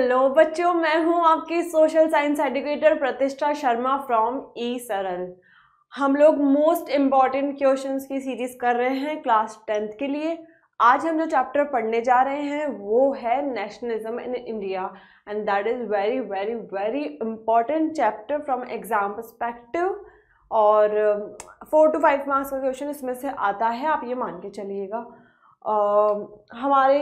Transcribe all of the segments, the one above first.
Hello बच्चों, मैं हूं आपकी सोशल साइंस एजुकेटर प्रतिष्ठा शर्मा फ्रॉम ई सरल। हम लोग मोस्ट इम्पॉर्टेंट क्वेश्चंस की सीरीज कर रहे हैं क्लास 10th के लिए। आज हम जो चैप्टर पढ़ने जा रहे हैं वो है nationalism in India and that is very very very important chapter from exam perspective. और 4 to 5 मार्क्स का क्वेश्चन इसमें से आता है, आप ये मान के चलिएगा। हमारे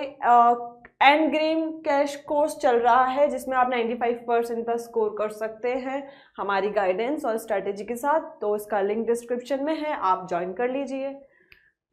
एंड गेम कैश कोर्स चल रहा है जिसमें आप 95% पर स्कोर कर सकते हैं हमारी गाइडेंस और स्ट्रेटेजी के साथ। तो इसका लिंक डिस्क्रिप्शन में है, आप ज्वाइन कर लीजिए।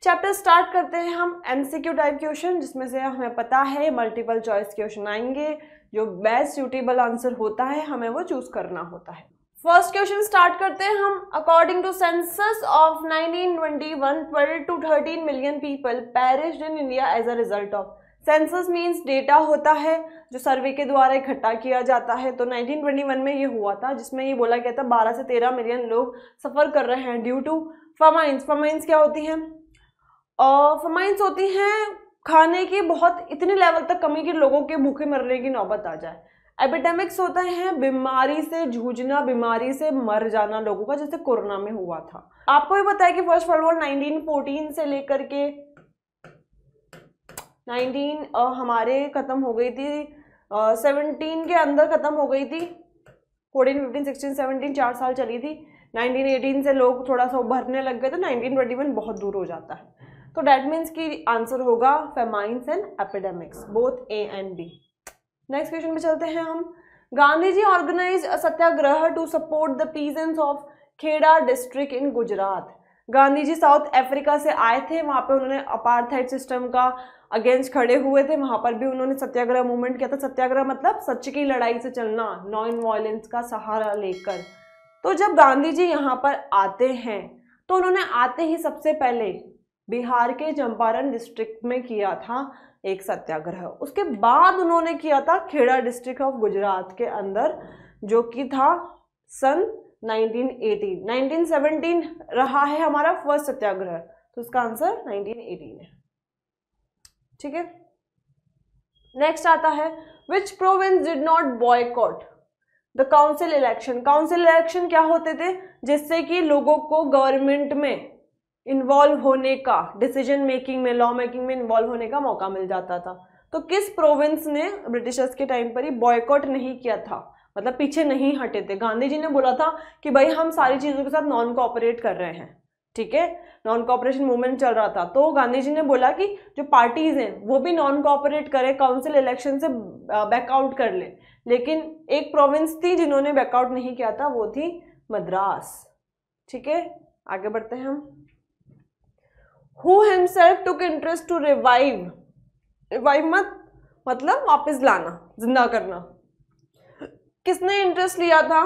चैप्टर स्टार्ट करते हैं हम एमसीक्यू टाइप क्वेश्चन, जिसमें से हमें पता है मल्टीपल चॉइस क्वेश्चन आएंगे। जो बेस्ट सूटेबल आंसर होता है हमें वो चूज करना होता है। फर्स्ट क्वेश्चन स्टार्ट करते हैं हम। According to census of 1921, 12 to 13 million people perished in India as a result of. Census means data होता है जो सर्वे के द्वारा इकट्ठा किया जाता है। तो 1921 में ये हुआ था, जिसमें ये बोला गया था 12 से 13 मिलियन लोग सफ़र कर रहे हैं ड्यू टू फमाइंस। फमाइंस क्या होती हैं? फमाइंस होती हैं खाने की बहुत इतने लेवल तक कमी कि लोगों के भूखे मरने की नौबत आ जाए। एपिडेमिक्स होता है बीमारी से जूझना, बीमारी से मर जाना लोगों का, जैसे कोरोना में हुआ था। आपको भी पता है कि फर्स्ट वर्ल्ड वॉर 1914 से लेकर के 19 हमारे ख़त्म हो गई थी, 17 के अंदर ख़त्म हो गई थी। 14, 15, 16, 17 4 साल चली थी। 1918 से लोग थोड़ा सा उभरने लग गए तो 1921 बहुत दूर हो जाता है। तो डैट मीन्स की आंसर होगा famines and epidemics, both A and B. Next question पे चलते हैं हम। Gandhi ji organise a satyagraha to support the peasants of Kheda district in Gujarat. Gandhi ji South Africa से आए थे, वहाँ पे उन्होंने अपार्थाइड सिस्टम का अगेंस्ट खड़े हुए थे। वहाँ पर भी उन्होंने सत्याग्रह मूवमेंट किया था। सत्याग्रह मतलब सच की लड़ाई से चलना, नॉन वायलेंस का सहारा लेकर। तो जब गांधी जी यहाँ पर आते हैं तो उन्होंने आते ही सबसे पहले बिहार के चंपारण डिस्ट्रिक्ट में किया था एक सत्याग्रह। उसके बाद उन्होंने किया था खेड़ा डिस्ट्रिक्ट ऑफ गुजरात के अंदर, जो कि था सन 1918। 1917 रहा है हमारा फर्स्ट सत्याग्रह, तो उसका आंसर 1918 है। ठीक है, नेक्स्ट आता है विच province did not boycott the council election. Council election क्या होते थे? जिससे कि लोगों को गवर्नमेंट में इन्वॉल्व होने का, डिसीजन मेकिंग में, लॉ मेकिंग में इन्वॉल्व होने का मौका मिल जाता था। तो किस प्रोविंस ने ब्रिटिशर्स के टाइम पर ही बॉयकॉट नहीं किया था, मतलब पीछे नहीं हटे थे? गांधी जी ने बोला था कि भाई हम सारी चीज़ों के साथ नॉन कोऑपरेट कर रहे हैं, ठीक है, नॉन कोऑपरेशन मूवमेंट चल रहा था। तो गांधी जी ने बोला कि जो पार्टीज हैं वो भी नॉन कोऑपरेट करें, काउंसिल इलेक्शन से बैकआउट कर ले। लेकिन एक प्रोविंस थी जिन्होंने बैकआउट नहीं किया था, वो थी मद्रास। ठीक है, आगे बढ़ते हैं हम। Who himself took interest to revive मतलब वापस लाना, जिंदा करना। किसने इंटरेस्ट लिया था?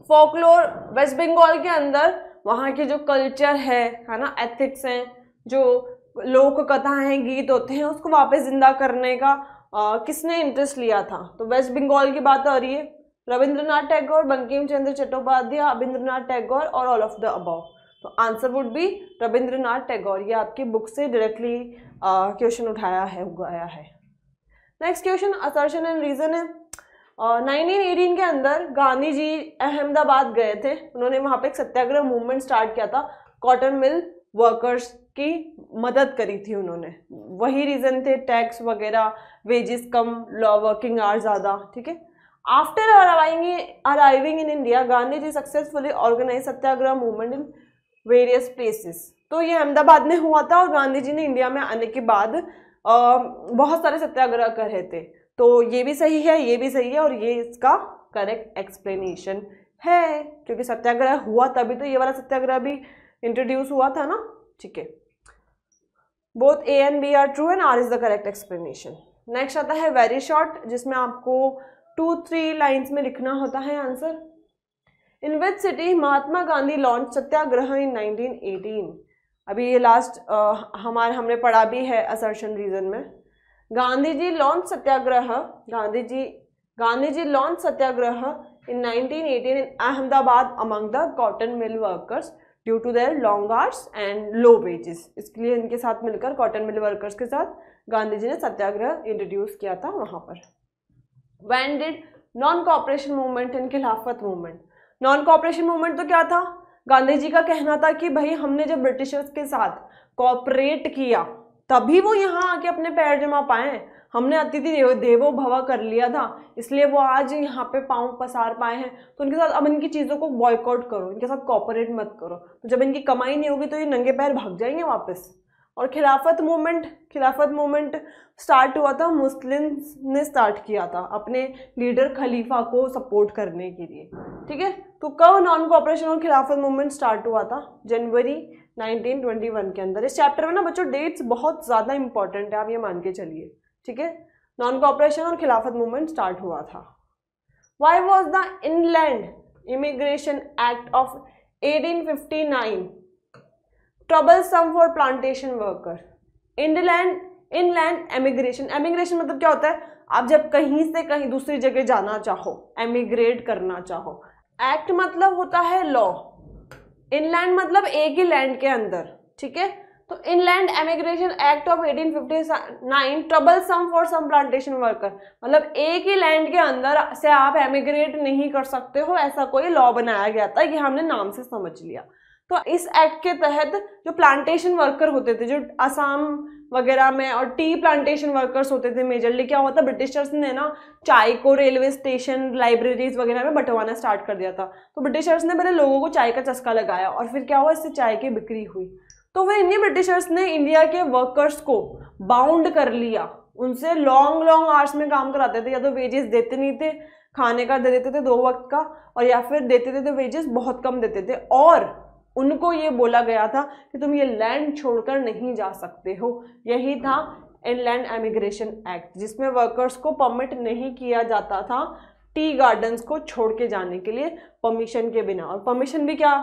फोकलोर, वेस्ट बंगाल के अंदर वहाँ के जो कल्चर है ना, एथिक्स हैं, जो लोक कथाएं हैं, गीत होते हैं, उसको वापस जिंदा करने का किसने इंटरेस्ट लिया था? तो वेस्ट बंगाल की बात आ रही है। रविंद्रनाथ टैगोर, बंकिम चंद्र चट्टोपाध्याय, रविंद्रनाथ टैगोर और ऑल ऑफ द अबव। तो answer would be Rabindranath Tagore. ये आपकी बुक से डायरेक्टली क्वेश्चन उठाया है। Next question assertion and reason है। 1918 के अंदर गांधी जी अहमदाबाद गए थे। उन्होंने वहाँ पे एक सत्याग्रह मूवमेंट स्टार्ट किया था। कॉटन मिल वर्कर्स की मदद करी थी उन्होंने। वही रीजन थे, टैक्स वगैरह, वेजेस कम, वर्किंग आवर्स ज़्यादा। ठीक है, after arriving in India Gandhi ji successfully organise Satyagraha movement in various places. तो ये अहमदाबाद में हुआ था और गांधी जी ने इंडिया में आने के बाद बहुत सारे सत्याग्रह करे थे। तो ये भी सही है, ये भी सही है, और ये इसका करेक्ट एक्सप्लेनेशन है, क्योंकि सत्याग्रह हुआ तभी तो ये वाला सत्याग्रह भी इंट्रोड्यूस हुआ था ना। ठीक है, both A and B are true and R is the correct explanation. Next आता है वेरी शॉर्ट, जिसमें आपको 2-3 लाइन्स में लिखना होता है answer. In which city Mahatma Gandhi launch satyagraha in 1918। अभी ये लास्ट हमने पढ़ा भी है असर्शन रीजन में। Gandhi ji launch satyagraha in 1918 in Ahmedabad among the cotton mill workers due to their long hours and low wages. इसके लिए इनके साथ मिलकर, कॉटन मिल वर्कर्स के साथ गांधी जी ने सत्याग्रह इंट्रोड्यूस किया था वहाँ पर। When did non cooperation movement and खिलाफत मूवमेंट। नॉन कोऑपरेशन मूवमेंट तो क्या था, गांधी जी का कहना था कि भाई हमने जब ब्रिटिशर्स के साथ कोऑपरेट किया तभी वो यहाँ आके अपने पैर जमा पाए, हमने अतिथि देवो भव कर लिया था, इसलिए वो आज यहाँ पे पांव पसार पाए हैं। तो उनके साथ अब इनकी चीज़ों को बॉयकॉट करो, इनके साथ कोऑपरेट मत करो, तो जब इनकी कमाई नहीं होगी तो ये नंगे पैर भाग जाएंगे वापस। और खिलाफत मूवमेंट स्टार्ट हुआ था, मुस्लिम्स ने स्टार्ट किया था अपने लीडर खलीफा को सपोर्ट करने के लिए, ठीक है। तो कब नॉन कोऑपरेशन और खिलाफत मूवमेंट स्टार्ट हुआ था, जनवरी 1921 के अंदर। इस चैप्टर में ना बच्चों डेट्स बहुत ज़्यादा इंपॉर्टेंट है, आप ये मान के चलिए, ठीक है। नॉन कोऑपरेशन और खिलाफत मूवमेंट स्टार्ट हुआ था। Why was the inland immigration act of 1859 troublesome for plantation worker? Inland emigration मतलब क्या होता है, आप जब कहीं से कहीं दूसरी जगह जाना चाहो, एमिग्रेट करना चाहो। एक्ट मतलब होता है लॉ, इनलैंड मतलब एक ही लैंड के अंदर, ठीक है। तो inland emigration act of 1859 troublesome for some plantation worker, मतलब एक ही लैंड के अंदर से आप एमिग्रेट नहीं कर सकते हो, ऐसा कोई लॉ बनाया गया था, ये हमने नाम से समझ लिया। तो इस एक्ट के तहत जो प्लांटेशन वर्कर होते थे, जो असम वगैरह में और टी प्लांटेशन वर्कर्स होते थे मेजरली, क्या हुआ था, ब्रिटिशर्स ने ना चाय को रेलवे स्टेशन, लाइब्रेरीज वगैरह में बंटवाना स्टार्ट कर दिया था। तो ब्रिटिशर्स ने पहले लोगों को चाय का चस्का लगाया और फिर क्या हुआ, इससे चाय की बिक्री हुई। तो फिर इन्हीं ब्रिटिशर्स ने इंडिया के वर्कर्स को बाउंड कर लिया, उनसे लॉन्ग आवर्स में काम कराते थे, या तो वेजेस देते नहीं थे, खाने का दे देते थे 2 वक्त का, और या फिर देते थे तो वेजेस बहुत कम देते थे, और उनको ये बोला गया था कि तुम ये लैंड छोड़कर नहीं जा सकते हो। यही था इनलैंड एमिग्रेशन एक्ट, जिसमें वर्कर्स को परमिट नहीं किया जाता था टी गार्डन्स को छोड़ के जाने के लिए परमिशन के बिना। और परमिशन भी क्या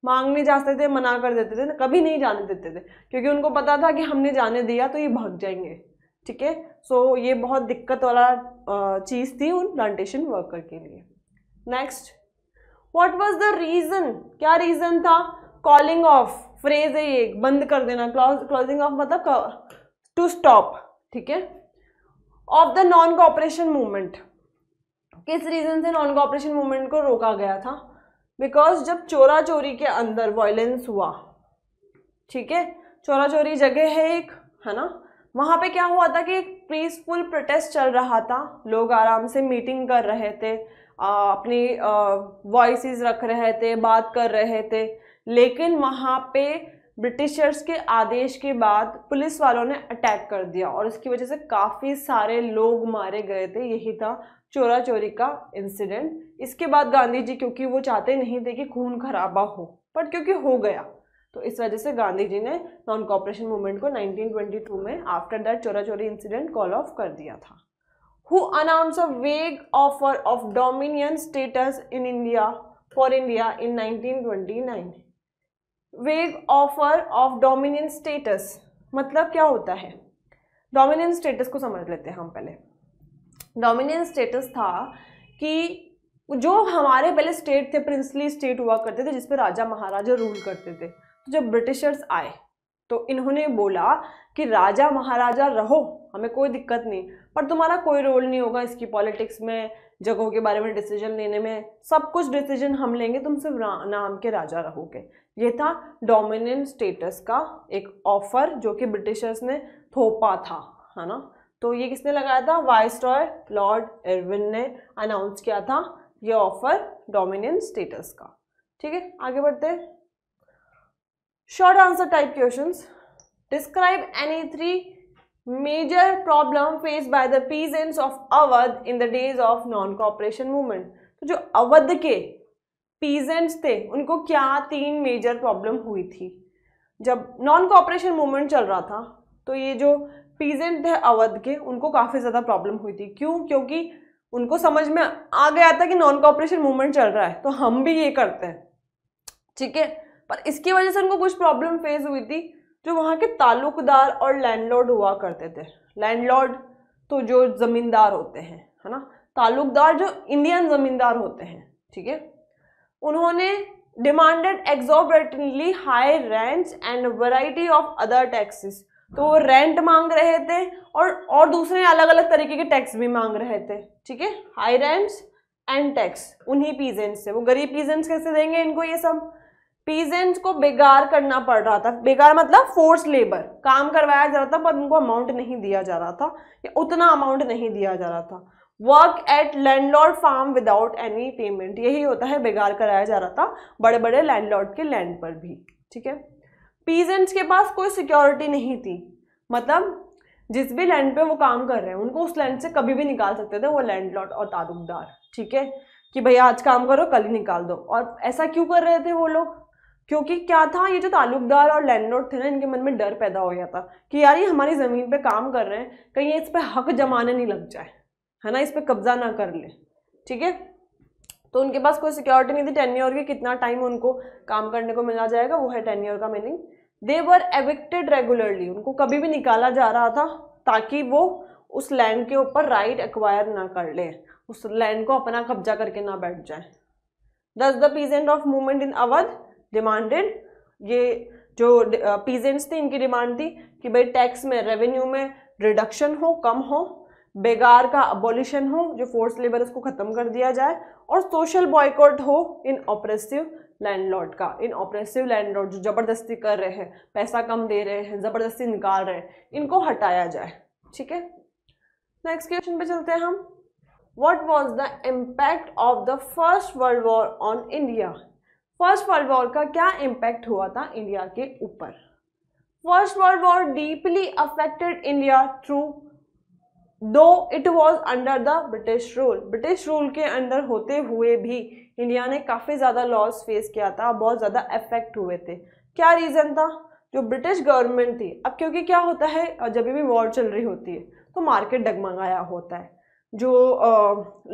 मांगने जाते थे, मना कर देते थे, कभी नहीं जाने देते थे, क्योंकि उनको पता था कि हमने जाने दिया तो ये भाग जाएंगे, ठीक है। सो ये बहुत दिक्कत वाला चीज़ थी उन प्लांटेशन वर्कर के लिए। Next, what was the reason, क्या रीजन था, कॉलिंग ऑफ, फ्रेज है ये, बंद कर देना, क्लोजिंग ऑफ मतलब टू स्टॉप, ठीक है, of the non cooperation movement. किस रीजन से नॉन कोऑपरेशन मूवमेंट को रोका गया था, बिकॉज जब चोरा चोरी के अंदर वायलेंस हुआ, ठीक है, चोरा चोरी जगह है एक, है ना, वहाँ पे क्या हुआ था कि एक पीसफुल प्रोटेस्ट चल रहा था, लोग आराम से मीटिंग कर रहे थे, अपनी वॉइसेस रख रहे थे, बात कर रहे थे, लेकिन वहाँ पे ब्रिटिशर्स के आदेश के बाद पुलिस वालों ने अटैक कर दिया और इसकी वजह से काफ़ी सारे लोग मारे गए थे। यही था चोरा चोरी का इंसिडेंट। इसके बाद गांधी जी, क्योंकि वो चाहते नहीं थे कि खून खराबा हो, पर क्योंकि हो गया, तो इस वजह से गांधी जी ने नॉन कोऑपरेशन मूवमेंट को 1922 में आफ्टर दैट चोरा चोरी इंसिडेंट कॉल ऑफ कर दिया था। Who announced a vague offer of dominion status in India for India in 1929? Vague offer of dominion status मतलब क्या होता है? डोमिनियन स्टेटस को समझ लेते हैं हम पहले। डोमिनियन स्टेटस था कि जो हमारे पहले स्टेट थे, प्रिंसली स्टेट हुआ करते थे जिसपे राजा महाराजा रूल करते थे। तो जब ब्रिटिशर्स आए तो इन्होंने बोला कि राजा महाराजा रहो, हमें कोई दिक्कत नहीं, पर तुम्हारा कोई रोल नहीं होगा इसकी पॉलिटिक्स में, जगहों के बारे में डिसीजन लेने में, सब कुछ डिसीजन हम लेंगे, तुम सिर्फ नाम के राजा रहोगे। ये था डोमिनियन स्टेटस का एक ऑफर जो कि ब्रिटिशर्स ने थोपा था, है ना। तो ये किसने लगाया था? वाइसरॉय लॉर्ड इरविन ने अनाउंस किया था ये ऑफर डोमिनियन स्टेटस का। ठीक है, आगे बढ़ते हैं। Short answer type questions. Describe any 3 major problem faced by the peasants of Awadh in the days of non cooperation movement. तो जो अवध के पीजेंट्स थे उनको क्या 3 मेजर प्रॉब्लम हुई थी जब नॉन कोऑपरेशन मूवमेंट चल रहा था? तो ये जो पीजेंट थे अवध के, उनको काफ़ी ज़्यादा प्रॉब्लम हुई थी। क्यों? क्योंकि उनको समझ में आ गया था कि नॉन कोऑपरेशन मूवमेंट चल रहा है तो हम भी ये करते हैं, ठीक है। पर इसकी वजह से उनको कुछ प्रॉब्लम फेस हुई थी। जो वहाँ के ताल्लुकदार और लैंडलॉर्ड हुआ करते थे, लैंडलॉर्ड तो जो ज़मींदार होते हैं, है ना, ताल्लुकदार जो इंडियन ज़मींदार होते हैं, ठीक है, उन्होंने demanded exorbitantly high rents and variety of other taxes. तो वो रेंट मांग रहे थे और दूसरे अलग अलग तरीके के टैक्स भी मांग रहे थे, ठीक है, हाई रेंट्स एंड टैक्स उन्हीं पीजेंट्स से। वो गरीब पीजेंट्स कैसे देंगे इनको ये सब? पीजेंट्स को बेगार करना पड़ रहा था, बेगार मतलब फोर्स लेबर, काम करवाया जा रहा था पर उनको अमाउंट नहीं दिया जा रहा था, या उतना अमाउंट नहीं दिया जा रहा था। Work at landlord farm without any payment, यही होता है, बेगार कराया जा रहा था बड़े बड़े लैंडलॉर्ड के लैंड पर भी, ठीक है। पीजेंट्स के पास कोई सिक्योरिटी नहीं थी, मतलब जिस भी लैंड पे वो काम कर रहे हैं उनको उस लैंड से कभी भी निकाल सकते थे वो लैंडलॉर्ड और तालुकदार, ठीक है, कि भैया आज काम करो कल ही निकाल दो। और ऐसा क्यों कर रहे थे वो लोग? क्योंकि क्या था, ये जो तालुकदार और लैंडलॉर्ड थे ना, इनके मन में डर पैदा हो गया था कि यार ये हमारी ज़मीन पे काम कर रहे हैं, कहीं इस पे हक जमाने नहीं लग जाए, है ना, इस पे कब्जा ना कर ले, ठीक है। तो उनके पास कोई सिक्योरिटी नहीं थी टेन्योर की, कितना टाइम उनको काम करने को मिला जाएगा, वो है टेन्योर का मीनिंग। दे वर एविक्टेड रेगुलरली, उनको कभी भी निकाला जा रहा था ताकि वो उस लैंड के ऊपर राइट एक्वायर ना कर ले, उस लैंड को अपना कब्जा करके ना बैठ जाए। दस the peasant of movement in Awadh demanded, ये जो पीजेंट्स थे इनकी डिमांड थी कि भाई टैक्स में, रेवेन्यू में रिडक्शन हो, कम हो, बेगार का अबॉलिशन हो, जो फोर्स लेबर उसको खत्म कर दिया जाए, और सोशल बॉयकॉट हो इन ऑपरेसिव लैंडलॉर्ड का, इन ऑपरेसिव लैंडलॉर्ड जो जबरदस्ती कर रहे हैं, पैसा कम दे रहे हैं, जबरदस्ती निकाल रहे हैं, इनको हटाया जाए, ठीक है। नेक्स्ट क्वेश्चन पे चलते हैं हम। What was the impact of the First World War on India? First World War का क्या इम्पैक्ट हुआ था इंडिया के ऊपर? First World War deeply affected India through though it was under the British rule, British rule के अंदर होते हुए भी इंडिया ने काफ़ी ज़्यादा लॉस फेस किया था, बहुत ज़्यादा अफेक्ट हुए थे। क्या रीज़न था? जो ब्रिटिश गवर्नमेंट थी, अब क्योंकि क्या होता है जब भी वॉर चल रही होती है तो मार्केट डगमगाया होता है, जो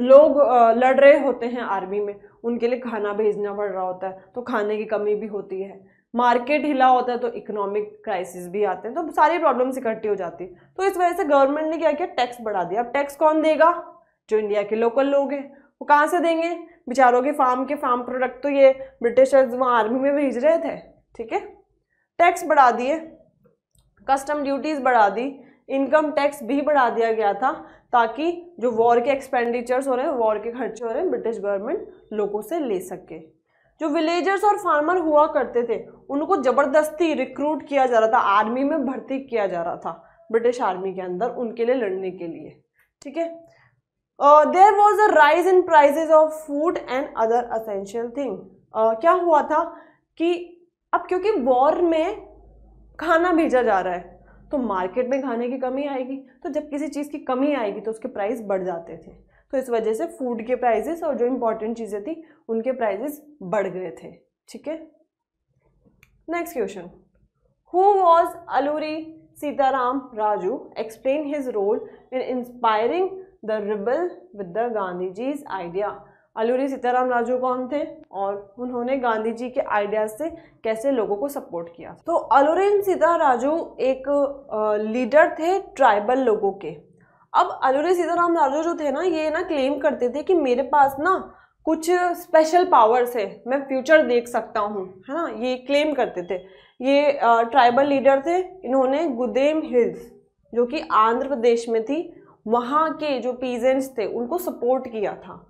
लोग लड़ रहे होते हैं आर्मी में उनके लिए खाना भेजना पड़ रहा होता है, तो खाने की कमी भी होती है, मार्केट हिला होता है तो इकोनॉमिक क्राइसिस भी आते हैं, तो सारी प्रॉब्लम्स इकट्ठी हो जाती है। तो इस वजह से गवर्नमेंट ने क्या किया, टैक्स बढ़ा दिया। अब टैक्स कौन देगा? जो इंडिया के लोकल लोग हैं। वो कहाँ से देंगे? बेचारों के फार्म प्रोडक्ट तो ये ब्रिटिशर्स वहाँ आर्मी में भेज रहे थे, ठीक है। टैक्स बढ़ा दिए, कस्टम ड्यूटीज बढ़ा दी, इनकम टैक्स भी बढ़ा दिया गया था, ताकि जो वॉर के एक्सपेंडिचर्स हो रहे हैं, वॉर के खर्चे हो रहे हैं, ब्रिटिश गवर्नमेंट लोगों से ले सके। जो विलेजर्स और फार्मर हुआ करते थे उनको जबरदस्ती रिक्रूट किया जा रहा था, आर्मी में भर्ती किया जा रहा था ब्रिटिश आर्मी के अंदर उनके लिए लड़ने के लिए, ठीक है। There was a rise in prices of food and other essential thing. क्या हुआ था कि अब क्योंकि वॉर में खाना भेजा जा रहा है तो मार्केट में खाने की कमी आएगी, तो जब किसी चीज़ की कमी आएगी तो उसके प्राइस बढ़ जाते थे, तो इस वजह से फूड के प्राइजेस और जो इम्पोर्टेंट चीज़ें थी उनके प्राइजेस बढ़ गए थे, ठीक है। Next question, who was Alluri Sitarama Raju? Explain his role in inspiring the rebel with the Gandhi ji's idea. Alluri Sitarama Raju कौन थे और उन्होंने गांधी जी के आइडियाज से कैसे लोगों को सपोर्ट किया? तो अलूरी सीता राजू एक लीडर थे ट्राइबल लोगों के। अब अलूरी सीताराम राजू जो थे ना, ये ना क्लेम करते थे कि मेरे पास ना कुछ स्पेशल पावर्स है, मैं फ्यूचर देख सकता हूँ, है ना, ये क्लेम करते थे। ये ट्राइबल लीडर थे। इन्होंने गुदेम हिल्स जो कि आंध्र प्रदेश में थी, वहाँ के जो पीजेंट्स थे उनको सपोर्ट किया था।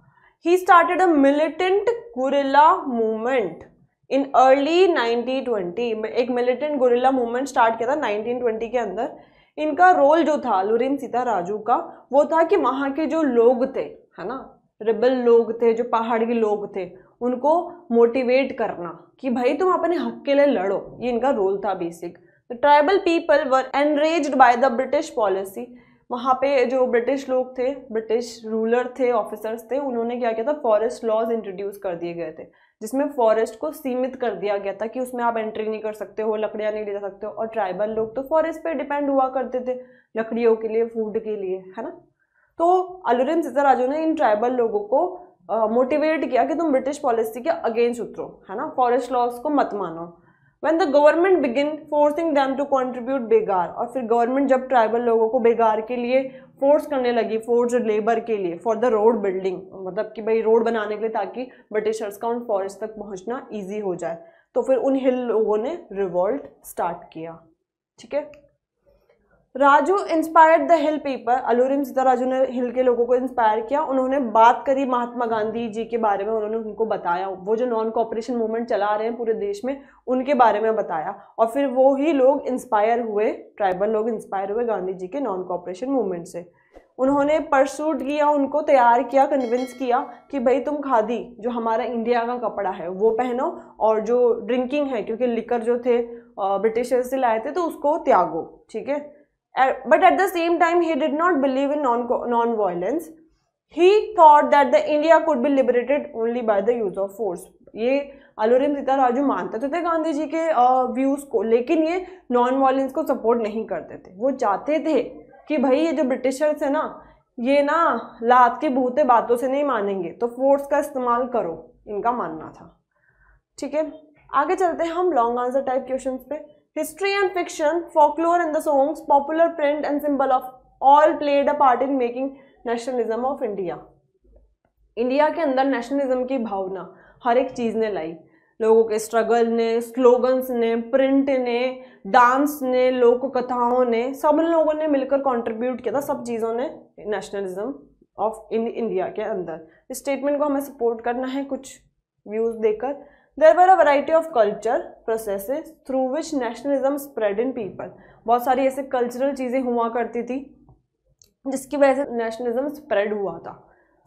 He started a militant guerrilla movement in early 1920। एक militant guerrilla movement स्टार्ट किया था 1920 के अंदर। इनका रोल जो था अलूरी सीता राजू का, वो था कि वहाँ के जो लोग थे, है ना, रिबल लोग थे, जो पहाड़ के लोग थे, उनको मोटिवेट करना कि भाई तुम अपने हक के लिए लड़ो। ये इनका रोल था basic. The tribal people were enraged by the British policy। वहाँ पे जो ब्रिटिश लोग थे, ब्रिटिश रूलर थे, ऑफिसर्स थे, उन्होंने क्या किया था, फॉरेस्ट लॉज इंट्रोड्यूस कर दिए गए थे, जिसमें फॉरेस्ट को सीमित कर दिया गया था कि उसमें आप एंट्री नहीं कर सकते हो, लकड़ियाँ नहीं ले जा सकते हो। और ट्राइबल लोग तो फॉरेस्ट पे डिपेंड हुआ करते थे लकड़ियों के लिए, फूड के लिए, है ना। तो अलूरी सीता राजू ने इन ट्राइबल लोगों को मोटिवेट किया कि तुम ब्रिटिश पॉलिसी के अगेंस्ट उतरो, है ना, फॉरेस्ट लॉज को मत मानो। When the government begin forcing them to contribute बेगार, और फिर गवर्नमेंट जब ट्राइबल लोगों को बेगार के लिए फोर्स करने लगी, फोर्स लेबर के लिए, फॉर द रोड बिल्डिंग, मतलब कि भाई रोड बनाने के लिए, ताकि ब्रिटिशर्स का उन फॉरेस्ट तक पहुंचना इजी हो जाए, तो फिर उन हिल लोगों ने रिवॉल्ट स्टार्ट किया, ठीक है। Raju inspired the hill people, Alluri Sitaraju ने हिल के लोगों को इंस्पायर किया। उन्होंने बात करी महात्मा गांधी जी के बारे में, उन्होंने उनको बताया, वो जो नॉन कॉपरेशन मूवमेंट चला रहे हैं पूरे देश में उनके बारे में बताया, और फिर वो ही लोग इंस्पायर हुए, ट्राइबल लोग इंस्पायर हुए गांधी जी के नॉन कॉपरेशन मूवमेंट से। उन्होंने परसूट किया, उनको तैयार किया, कन्विंस किया कि भाई तुम खादी जो हमारा इंडिया का कपड़ा है वो पहनो, और जो ड्रिंकिंग है, क्योंकि लिकर जो थे ब्रिटिशर्स से लाए थे, तो उसको त्यागो, ठीक है। But at the same time he did not believe in non-violence. He thought that the India could be liberated only by the use of force. ये अलूरिम सीताराजू मानते थे गांधी जी के व्यूज को, लेकिन ये नॉन वायलेंस को सपोर्ट नहीं करते थे। वो चाहते थे कि भाई ये जो ब्रिटिशर्स है ना, ये ना लात के भूते बातों से नहीं मानेंगे, तो फोर्स का इस्तेमाल करो, इनका मानना था, ठीक है। आगे चलते हैं हम लॉन्ग आंसर टाइप क्वेश्चंस पे। History and fiction, folklore and the songs, popular print and symbol of all played a part in making nationalism of India. India के अंदर नेशनलिज्म की भावना हर एक चीज ने लाई, लोगों के स्ट्रगल ने, स्लोगन्स ने, प्रिंट ने, डांस ने, लोक कथाओं ने, सब लोगों ने मिलकर कंट्रीब्यूट किया था, सब चीज़ों ने नेशनलिज्म ऑफ इंडिया के अंदर। इस स्टेटमेंट को हमें सपोर्ट करना है कुछ व्यूज देकर। There were a variety of culture processes through which nationalism spread in people. बहुत सारी ऐसे कल्चरल चीज़ें हुआ करती थी जिसकी वजह से नेशनलिज्म स्प्रेड हुआ था।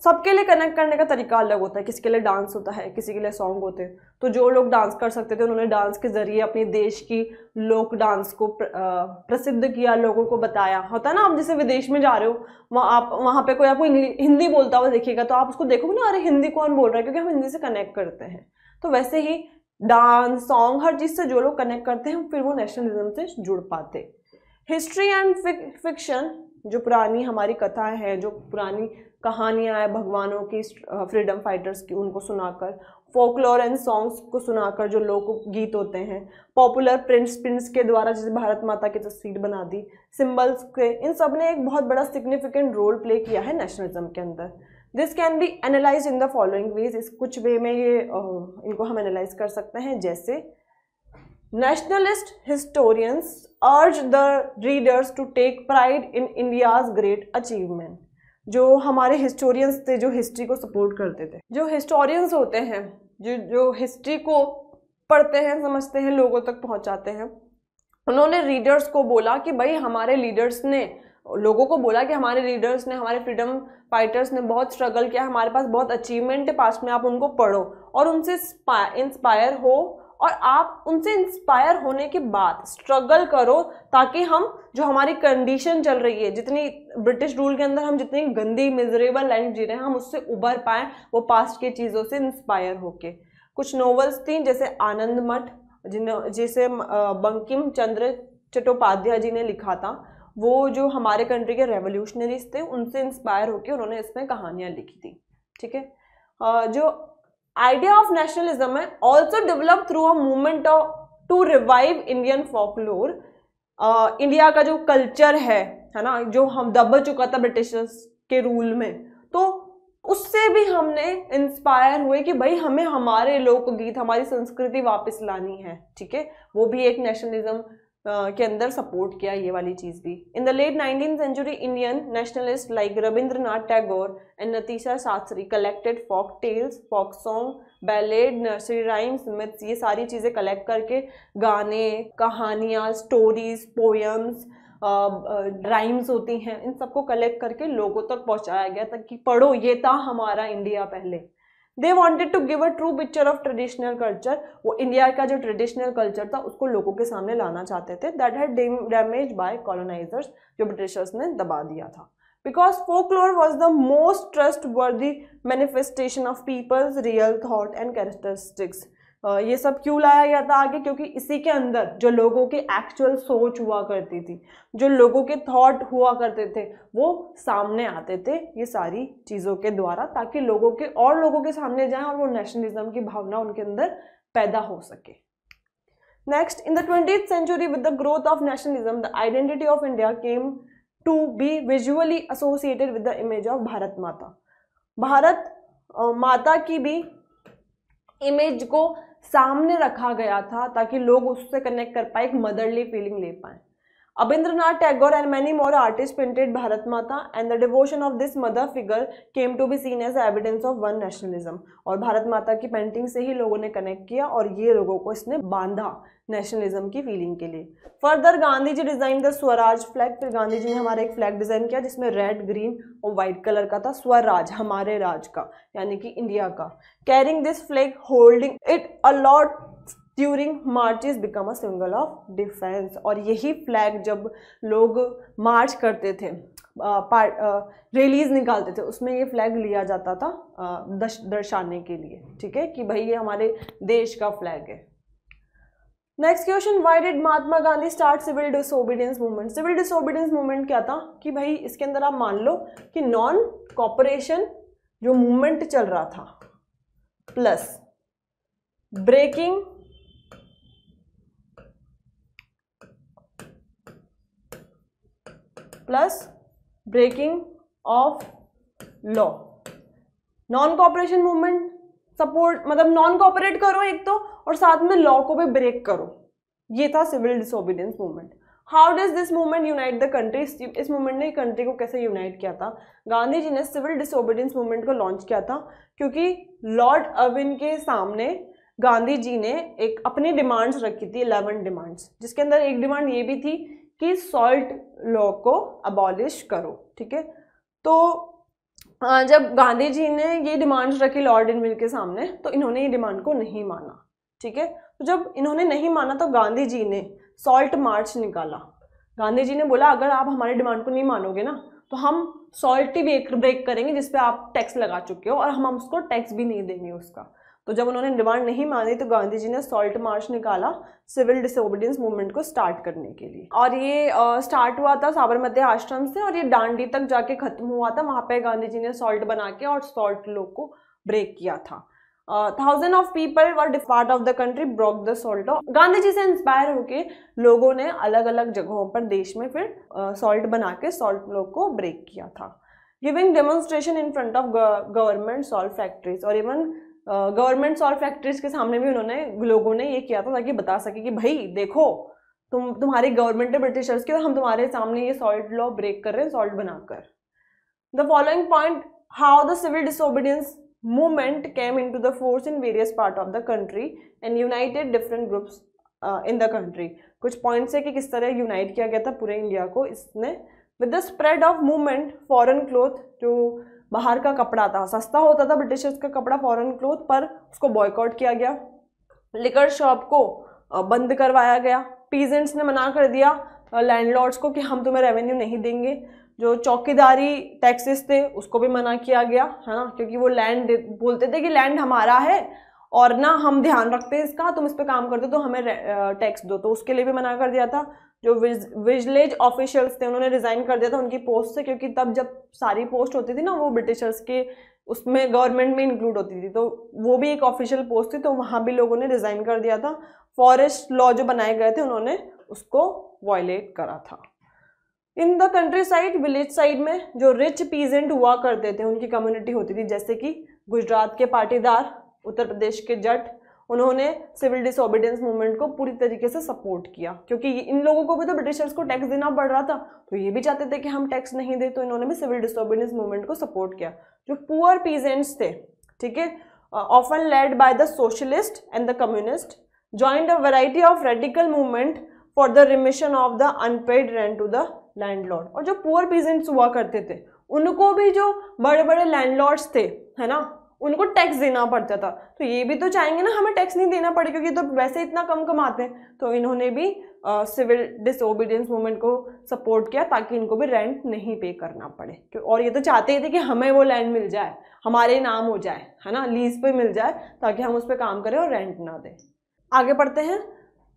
सबके लिए कनेक्ट करने का तरीका अलग होता है, किसी के लिए डांस होता है, किसी के लिए सॉन्ग होते हैं। तो जो लोग डांस कर सकते थे उन्होंने डांस के जरिए अपने देश की लोक डांस को प्रसिद्ध किया, लोगों को बताया। होता है ना, आप जैसे विदेश में जा रहे हो, वहाँ पे कोई आपको हिंदी बोलता हुआ देखिएगा तो आप उसको देखोगे ना, अरे हिंदी कौन बोल रहा है, क्योंकि हम हिंदी से कनेक्ट करते हैं। तो वैसे ही डांस, सॉन्ग, हर चीज़ से जो लोग कनेक्ट करते हैं फिर वो नेशनलिज्म से जुड़ पाते। हिस्ट्री एंड फिक्शन, जो पुरानी हमारी कथाएं हैं, जो पुरानी कहानियां हैं भगवानों की, फ्रीडम फाइटर्स की, उनको सुनाकर, फोकलोर एंड सॉन्ग्स को सुनाकर, जो लोक गीत होते हैं, पॉपुलर प्रिंट्स के द्वारा, जैसे भारत माता की तस्वीर बना दी, सिंबल्स के, इन सब ने एक बहुत बड़ा सिग्निफिकेंट रोल प्ले किया है नेशनलिज्म के अंदर। This can be analyse in the following veg, इस कुछ वे में ये इनको हम एनालाइज कर सकते हैं, जैसे nationalist historians urge the readers to take pride in India's great achievement. जो हमारे हिस्टोरियंस थे, जो हिस्ट्री को सपोर्ट करते थे, जो हिस्टोरियंस होते हैं, जो हिस्ट्री को पढ़ते हैं, समझते हैं, लोगों तक पहुंचाते हैं, उन्होंने रीडर्स को बोला कि भाई हमारे लीडर्स ने, लोगों को बोला कि हमारे लीडर्स ने, हमारे फ्रीडम फाइटर्स ने बहुत स्ट्रगल किया, हमारे पास बहुत अचीवमेंट है पास्ट में, आप उनको पढ़ो और उनसे इंस्पायर हो, और आप उनसे इंस्पायर होने के बाद स्ट्रगल करो, ताकि हम जो हमारी कंडीशन चल रही है, जितनी ब्रिटिश रूल के अंदर हम जितनी गंदी मिजरेबल लाइफ जी रहे हैं, हम उससे उबर पाएँ, वो पास्ट की चीज़ों से इंस्पायर होके। कुछ नॉवेल्स थी जैसे आनंद मठ, जिसे बंकिम चंद्र चट्टोपाध्याय जी ने लिखा था, वो जो हमारे कंट्री के रेवोल्यूशनरीज थे उनसे इंस्पायर होकर उन्होंने इसमें कहानियां लिखी थी, ठीक है। जो आइडिया ऑफ नेशनलिज्म है also develop through a movement to revive Indian folklore. India का जो कल्चर है ना, जो हम दब चुका था ब्रिटिशर्स के रूल में, तो उससे भी हमने इंस्पायर हुए कि भाई हमें हमारे लोकगीत, हमारी संस्कृति वापस लानी है, ठीक है। वो भी एक नेशनलिज्म के अंदर सपोर्ट किया, ये वाली चीज भी। In the late 19th century Indian nationalist like Rabindranath Tagore and Natesa Sastri collected folk tales, folk song, ballad, nursery rhymes, myths, ये सारी चीजें कलेक्ट करके गाने, कहानियां, स्टोरीज, पोएम्स, राइम्स होती हैं, इन सबको कलेक्ट करके लोगों तक पहुंचाया गया ताकि पढ़ो, ये था हमारा इंडिया पहले। They wanted to give a true picture of traditional culture, वो इंडिया का जो ट्रेडिशनल कल्चर था उसको लोगों के सामने लाना चाहते थे, that had damage by colonizers, जो ब्रिटिशर्स ने दबा दिया था। Because folklore was the most trustworthy manifestation of people's real thought and characteristics. ये सब क्यों लाया गया था आगे, क्योंकि इसी के अंदर जो लोगों की एक्चुअल सोच हुआ करती थी, जो लोगों के थॉट हुआ करते थे, वो सामने आते थे ये सारी चीज़ों के द्वारा, ताकि लोगों के सामने जाएं और वो नेशनलिज्म की भावना उनके अंदर पैदा हो सके। Next, in the 20th century with the growth of nationalism, the identity of India came to be visually associated with the image of Bharat माता। भारत माता की भी इमेज को सामने रखा गया था ताकि लोग उससे कनेक्ट कर पाए, एक मदरली फीलिंग ले पाए। Abhindranath Tagore and many more artists painted Bharat Mata, and the devotion of this mother figure came to be seen as evidence of one nationalism. और भारत माता की पेंटिंग से ही लोगों ने कनेक्ट किया और ये लोगों को इसने बांधा नेशनलिज्म की फीलिंग के लिए. Further Gandhi ji design the Swaraj flag. फिर गांधी जी ने हमारा एक फ्लैग डिजाइन किया जिसमें रेड, ग्रीन और व्हाइट कलर का था. स्वराज, हमारे राज का, यानी कि इंडिया का. Carrying this flag, holding it a lot during marches become a symbol of defence. और यही फ्लैग जब लोग मार्च करते थे, रैलीज निकालते थे, उसमें ये फ्लैग लिया जाता था दर्शाने के लिए, ठीक है, कि भाई ये हमारे देश का फ्लैग है. Next question, why did Mahatma Gandhi start civil disobedience movement. Civil disobedience movement क्या था कि भाई इसके अंदर आप मान लो कि नॉन कॉपरेशन जो मूवमेंट चल रहा था plus breaking of law. Non cooperation movement support, मतलब नॉन कॉपरेट करो एक तो, और साथ में लॉ को भी ब्रेक करो. ये था civil disobedience movement. How does this movement unite the country. इस मूवमेंट ने कंट्री को कैसे यूनाइट किया था. गांधी जी ने सिविल डिसोबीडियंस मूवमेंट को लॉन्च किया था क्योंकि लॉर्ड अर्विन के सामने गांधी जी ने एक अपनी डिमांड्स रखी थी, 11 डिमांड्स, जिसके अंदर एक डिमांड ये भी थी कि सॉल्ट लॉ को अबॉलिश करो. ठीक है, तो जब गांधी जी ने ये डिमांड्स रखी लॉर्ड अर्विन के सामने, तो इन्होंने ये डिमांड को नहीं माना. ठीक है, तो जब इन्होंने नहीं माना तो गांधी जी ने सॉल्ट मार्च निकाला. गांधी जी ने बोला अगर आप हमारी डिमांड को नहीं मानोगे ना तो हम सॉल्ट ही ब्रेक करेंगे जिसपे आप टैक्स लगा चुके हो, और हम उसको टैक्स भी नहीं देंगे उसका. तो जब उन्होंने डिमांड नहीं मानी तो गांधी जी ने सॉल्ट मार्च निकाला सिविल डिसोबीडियंस मूवमेंट को स्टार्ट करने के लिए. और ये स्टार्ट हुआ था साबरमती आश्रम से और ये दांडी तक जाके खत्म हुआ था. वहां पे गांधी जी ने सॉल्ट बना के और सॉल्ट लॉ को ब्रेक किया था. Thousand of people were part of the country broke the salt law. Gandhi ji से इंस्पायर होके लोगों ने अलग अलग जगहों पर देश में फिर सॉल्ट बना के सॉल्ट लॉ को ब्रेक किया था. Giving demonstration in front of government salt factories. और इवन गवर्नमेंट सॉल्ट फैक्ट्रीज के सामने भी उन्होंने लोगों ने ये किया था ताकि बता सके कि भाई देखो तुम्हारी गवर्नमेंट है ब्रिटिशर्स की और हम तुम्हारे सामने ये सॉल्ट लॉ ब्रेक कर रहे हैं सॉल्ट बनाकर. The following point, how the civil disobedience movement came into the force in various part of the country and united different groups in the country. कुछ पॉइंट्स है कि किस तरह यूनाइट किया गया था पूरे इंडिया को इसने. With the spread of movement, foreign cloth, जो बाहर का कपड़ा था, सस्ता होता था ब्रिटिशर्स का कपड़ा फॉरेन क्लोथ, पर उसको बॉयकॉट किया गया. लिकर शॉप को बंद करवाया गया. पीजेंट्स ने मना कर दिया लैंडलॉर्ड्स को कि हम तुम्हें रेवेन्यू नहीं देंगे. जो चौकीदारी टैक्सेस थे उसको भी मना किया गया, है ना, क्योंकि वो लैंड बोलते थे कि लैंड हमारा है और ना हम ध्यान रखते हैं इसका, तुम इस पे काम करते हो तो हमें टैक्स दो, तो उसके लिए भी मना कर दिया था. जो विलेज ऑफिशियल्स थे उन्होंने रिजाइन कर दिया था उनकी पोस्ट से, क्योंकि तब जब सारी पोस्ट होती थी ना वो ब्रिटिशर्स के उसमें गवर्नमेंट में इंक्लूड होती थी, तो वो भी एक ऑफिशियल पोस्ट थी, तो वहाँ भी लोगों ने रिजाइन कर दिया था. फॉरेस्ट लॉ जो बनाए गए थे उन्होंने उसको वायलेट करा था. In the country side, village side में जो रिच पीजेंट हुआ करते थे उनकी कम्युनिटी होती थी, जैसे कि गुजरात के पाटीदार, उत्तर प्रदेश के जट, उन्होंने सिविल डिसोबीडियंस मूवमेंट को पूरी तरीके से सपोर्ट किया, क्योंकि इन लोगों को भी तो ब्रिटिशर्स को टैक्स देना पड़ रहा था, तो ये भी चाहते थे कि हम टैक्स नहीं दे, तो इन्होंने भी सिविल डिसोबीडियंस मूवमेंट को सपोर्ट किया. जो पुअर पीजेंट्स थे, ठीक है, often led by the socialist and the communist, joined a variety of radical movement for the remission of the unpaid rent to the landlord. और जो पुअर पीजेंट्स हुआ करते थे उनको भी जो बड़े बड़े लैंडलॉर्ड्स थे, है ना, उनको टैक्स देना पड़ता था, तो ये भी तो चाहेंगे ना हमें टैक्स नहीं देना पड़े क्योंकि तो वैसे इतना कम कमाते हैं, तो इन्होंने भी सिविल डिसोबीडियंस मूवमेंट को सपोर्ट किया ताकि इनको भी रेंट नहीं पे करना पड़े. और ये तो चाहते ही थे कि हमें वो लैंड मिल जाए, हमारे नाम हो जाए, है ना, लीज पे मिल जाए ताकि हम उस पर काम करें और रेंट ना दें. आगे पढ़ते हैं.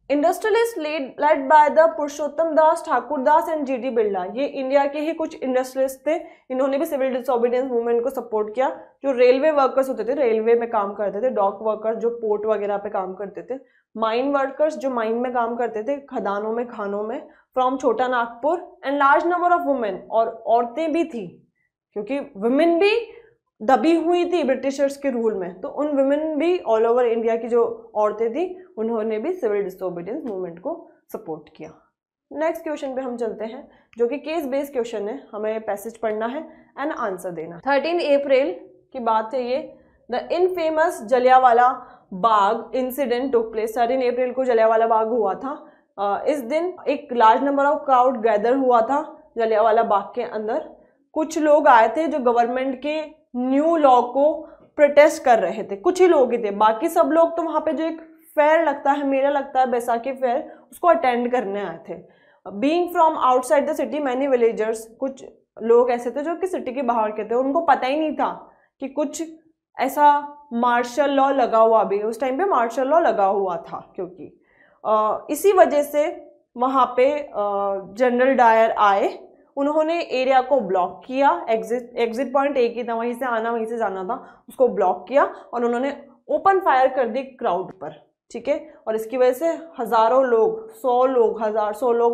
Industrialist lead by the Purushottam Das, Thakur Das and GD. Birla. ये इंडिया के ही कुछ इंडस्ट्रियलिस्ट थे, इन्होंने भी सिविल डिसोबीडियंस मूवमेंट को सपोर्ट किया. जो रेलवे वर्कर्स होते थे, रेलवे में काम करते थे, डॉक वर्कर्स जो पोर्ट वगैरह पे काम करते थे, माइन वर्कर्स जो माइन में काम करते थे, खदानों में, खानों में, फ्रॉम छोटा Nagpur, and large number of women, और औरतें भी थी क्योंकि वुमेन भी दबी हुई थी ब्रिटिशर्स के रूल में, तो उन वुमेन भी ऑल ओवर इंडिया की जो औरतें थी उन्होंने भी सिविल डिसोबीडियंस मूवमेंट को सपोर्ट किया. नेक्स्ट क्वेश्चन पे हम चलते हैं, जो कि केस बेस्ड क्वेश्चन है, हमें पैसेज पढ़ना है एंड आंसर देना। 13 अप्रैल की बात है ये। The infamous Jallianwala Bagh incident took place. 13 अप्रैल को जलियांवाला बाग हुआ था। इस दिन एक large number of crowd gather हुआ था जलियांवाला बाग के अंदर। कुछ लोग आए थे जो गवर्नमेंट के न्यू लॉ को प्रोटेस्ट कर रहे थे, कुछ ही लोग ही थे, बाकी सब लोग तो वहाँ पे जो एक फेयर लगता है, मेला लगता है बैसाखी फेयर, उसको अटेंड करने आए थे। Being from outside the city many villagers, कुछ लोग ऐसे थे जो कि सिटी के बाहर के थे, उनको पता ही नहीं था कि कुछ ऐसा मार्शल लॉ लगा हुआ, भी उस टाइम पे मार्शल लॉ लगा हुआ था, क्योंकि इसी वजह से वहाँ पे जनरल डायर आए, उन्होंने एरिया को ब्लॉक किया। एग्जिट पॉइंट एक ही था, वहीं से आना वहीं से जाना था, उसको ब्लॉक किया और उन्होंने ओपन फायर कर दी क्राउड पर, ठीक है। और इसकी वजह से हजारों लोग, 100 लोग,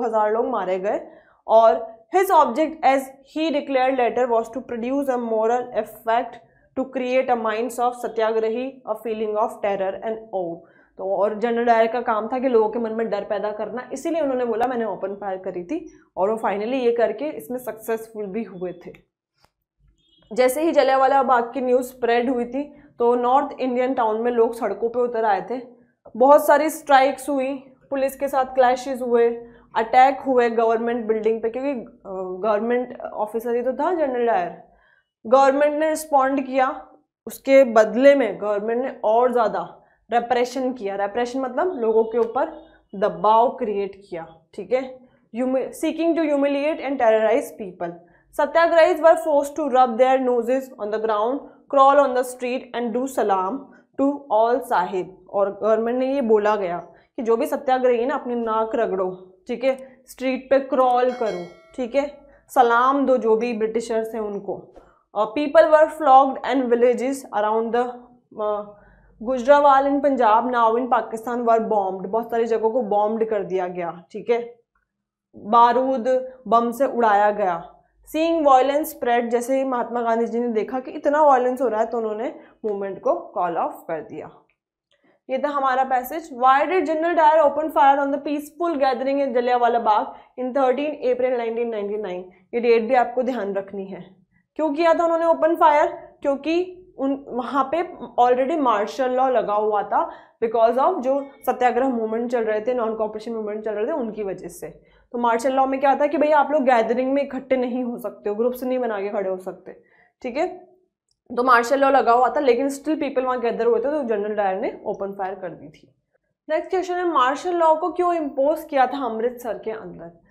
हजार लोग मारे गए। और his object as he declared later was to produce a moral effect to create a minds of satyagrahi a feeling of terror and awe. तो और जनरल डायर का काम था कि लोगों के मन में डर पैदा करना, इसीलिए उन्होंने बोला मैंने ओपन फायर करी थी, और वो फाइनली ये करके इसमें सक्सेसफुल भी हुए थे। जैसे ही जलियांवाला बाग की न्यूज़ स्प्रेड हुई थी तो नॉर्थ इंडियन टाउन में लोग सड़कों पे उतर आए थे। बहुत सारी स्ट्राइक्स हुई, पुलिस के साथ क्लैशेस हुए, अटैक हुए गवर्नमेंट बिल्डिंग पे, क्योंकि गवर्नमेंट ऑफिसर ही तो था जनरल डायर। गवर्नमेंट ने रिस्पॉन्ड किया, उसके बदले में गवर्नमेंट ने और ज़्यादा रेप्रेशन किया। रेप्रेशन मतलब लोगों के ऊपर दबाव क्रिएट किया, ठीक है। Seeking to humiliate and terrorize people. Satyagrahis were forced to rub their noses on the ground, crawl on the street and do सलाम टू ऑल साहिब। और गवर्नमेंट ने ये बोला गया कि जो भी सत्याग्रही है ना, अपनी नाक रगड़ो, ठीक है, स्ट्रीट पे क्रॉल करो, ठीक है, सलाम दो जो भी ब्रिटिशर्स हैं उनको। People were flogged and villages around the Gujranwala in Punjab now in Pakistan were bombed. बहुत सारी जगहों को बॉम्ब्ड कर दिया गया, ठीक है, बारूद बम से उड़ाया गया। सीइंग वायलेंस स्प्रेड, जैसे ही महात्मा गांधी जी ने देखा कि इतना वायलेंस हो रहा है तो उन्होंने मूवमेंट को कॉल ऑफ कर दिया। ये था हमारा passage. Why did General Dyer open fire on the peaceful gathering in Jallianwala Bagh in 13 April 1999? ये डेट भी आपको ध्यान रखनी है। क्यों किया था उन्होंने ओपन फायर? क्योंकि वहाँ पे ऑलरेडी मार्शल लॉ लगा हुआ था, बिकॉज ऑफ जो सत्याग्रह मूवमेंट चल रहे थे, नॉन कॉपरेशन मूवमेंट चल रहे थे, उनकी वजह से। तो मार्शल लॉ में क्या था कि भैया आप लोग गैदरिंग में इकट्ठे नहीं हो सकते हो, ग्रुप्स नहीं बना के खड़े हो सकते, ठीक है। तो मार्शल लॉ लगा हुआ था, लेकिन स्टिल पीपल वहाँ गैदर हुए थे, तो जनरल डायर ने ओपन फायर कर दी थी। नेक्स्ट क्वेश्चन है, मार्शल लॉ को क्यों इम्पोज किया था अमृतसर के अंदर?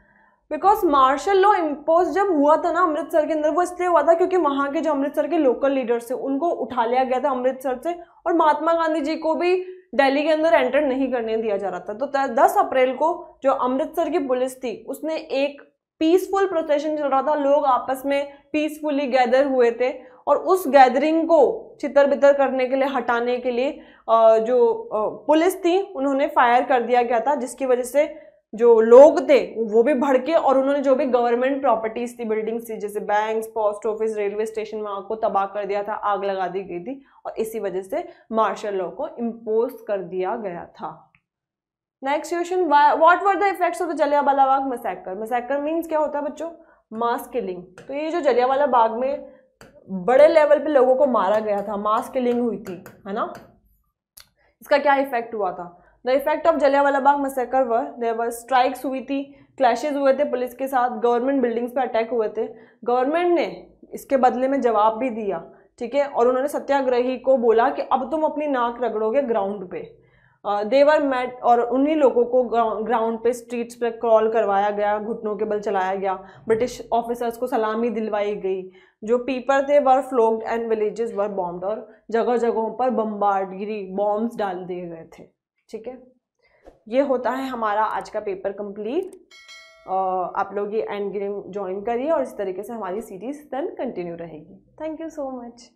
बिकॉज मार्शल लॉ इम्पोज जब हुआ था ना अमृतसर के अंदर, वो इसलिए हुआ था क्योंकि वहाँ के जो अमृतसर के लोकल लीडर्स थे उनको उठा लिया गया था अमृतसर से, और महात्मा गांधी जी को भी दिल्ली के अंदर एंटर नहीं करने दिया जा रहा था। तो 10 अप्रैल को जो अमृतसर की पुलिस थी उसने एक पीसफुल प्रोसेशन चल रहा था, लोग आपस में पीसफुली गैदर हुए थे, और उस गैदरिंग को छितर बितर करने के लिए, हटाने के लिए जो पुलिस थी उन्होंने फायर कर दिया गया था, जिसकी वजह से जो लोग थे वो भी भड़के, और उन्होंने जो भी गवर्नमेंट प्रॉपर्टीज थी, बिल्डिंग्स थी, जैसे banks, post office, railway station, वहां को तबाह कर दिया था, आग लगा दी गई थी, और इसी वजह से मार्शल लॉ को इम्पोज कर दिया गया था। Next question, what were the effects of the Jallianwala Bagh massacre? Massacre means क्या होता है बच्चों? Mass killing. तो ये जो जलियांवाला बाग में बड़े लेवल पे लोगों को मारा गया था, मास किलिंग हुई थी, है ना, इसका क्या इफेक्ट हुआ था? The effect of Jallianwala Bagh massacre were, there were strikes हुई थी, क्लैशेज हुए थे पुलिस के साथ, गवर्नमेंट बिल्डिंग्स पे अटैक हुए थे। गवर्नमेंट ने इसके बदले में जवाब भी दिया, ठीक है, और उन्होंने सत्याग्रही को बोला कि अब तुम अपनी नाक रगड़ोगे ग्राउंड पे। देवर मेट, और उन्हीं लोगों को ग्राउंड पे, स्ट्रीट्स पे क्रॉल करवाया गया, घुटनों के बल चलाया गया, ब्रिटिश ऑफिसर्स को सलामी दिलवाई गई। जो पीपल थे वर फ्लोग्ड एंड विलेजेस वर बॉम्ब्ड, और जगह जगहों पर बम्बार्डगिरी, बॉम्ब्स डाल दिए गए थे, ठीक है। ये होता है हमारा आज का पेपर कंप्लीट। आप लोग ये एंड गेम ज्वाइन करिए, और इस तरीके से हमारी सीरीज देन कंटिन्यू रहेगी। Thank you so much.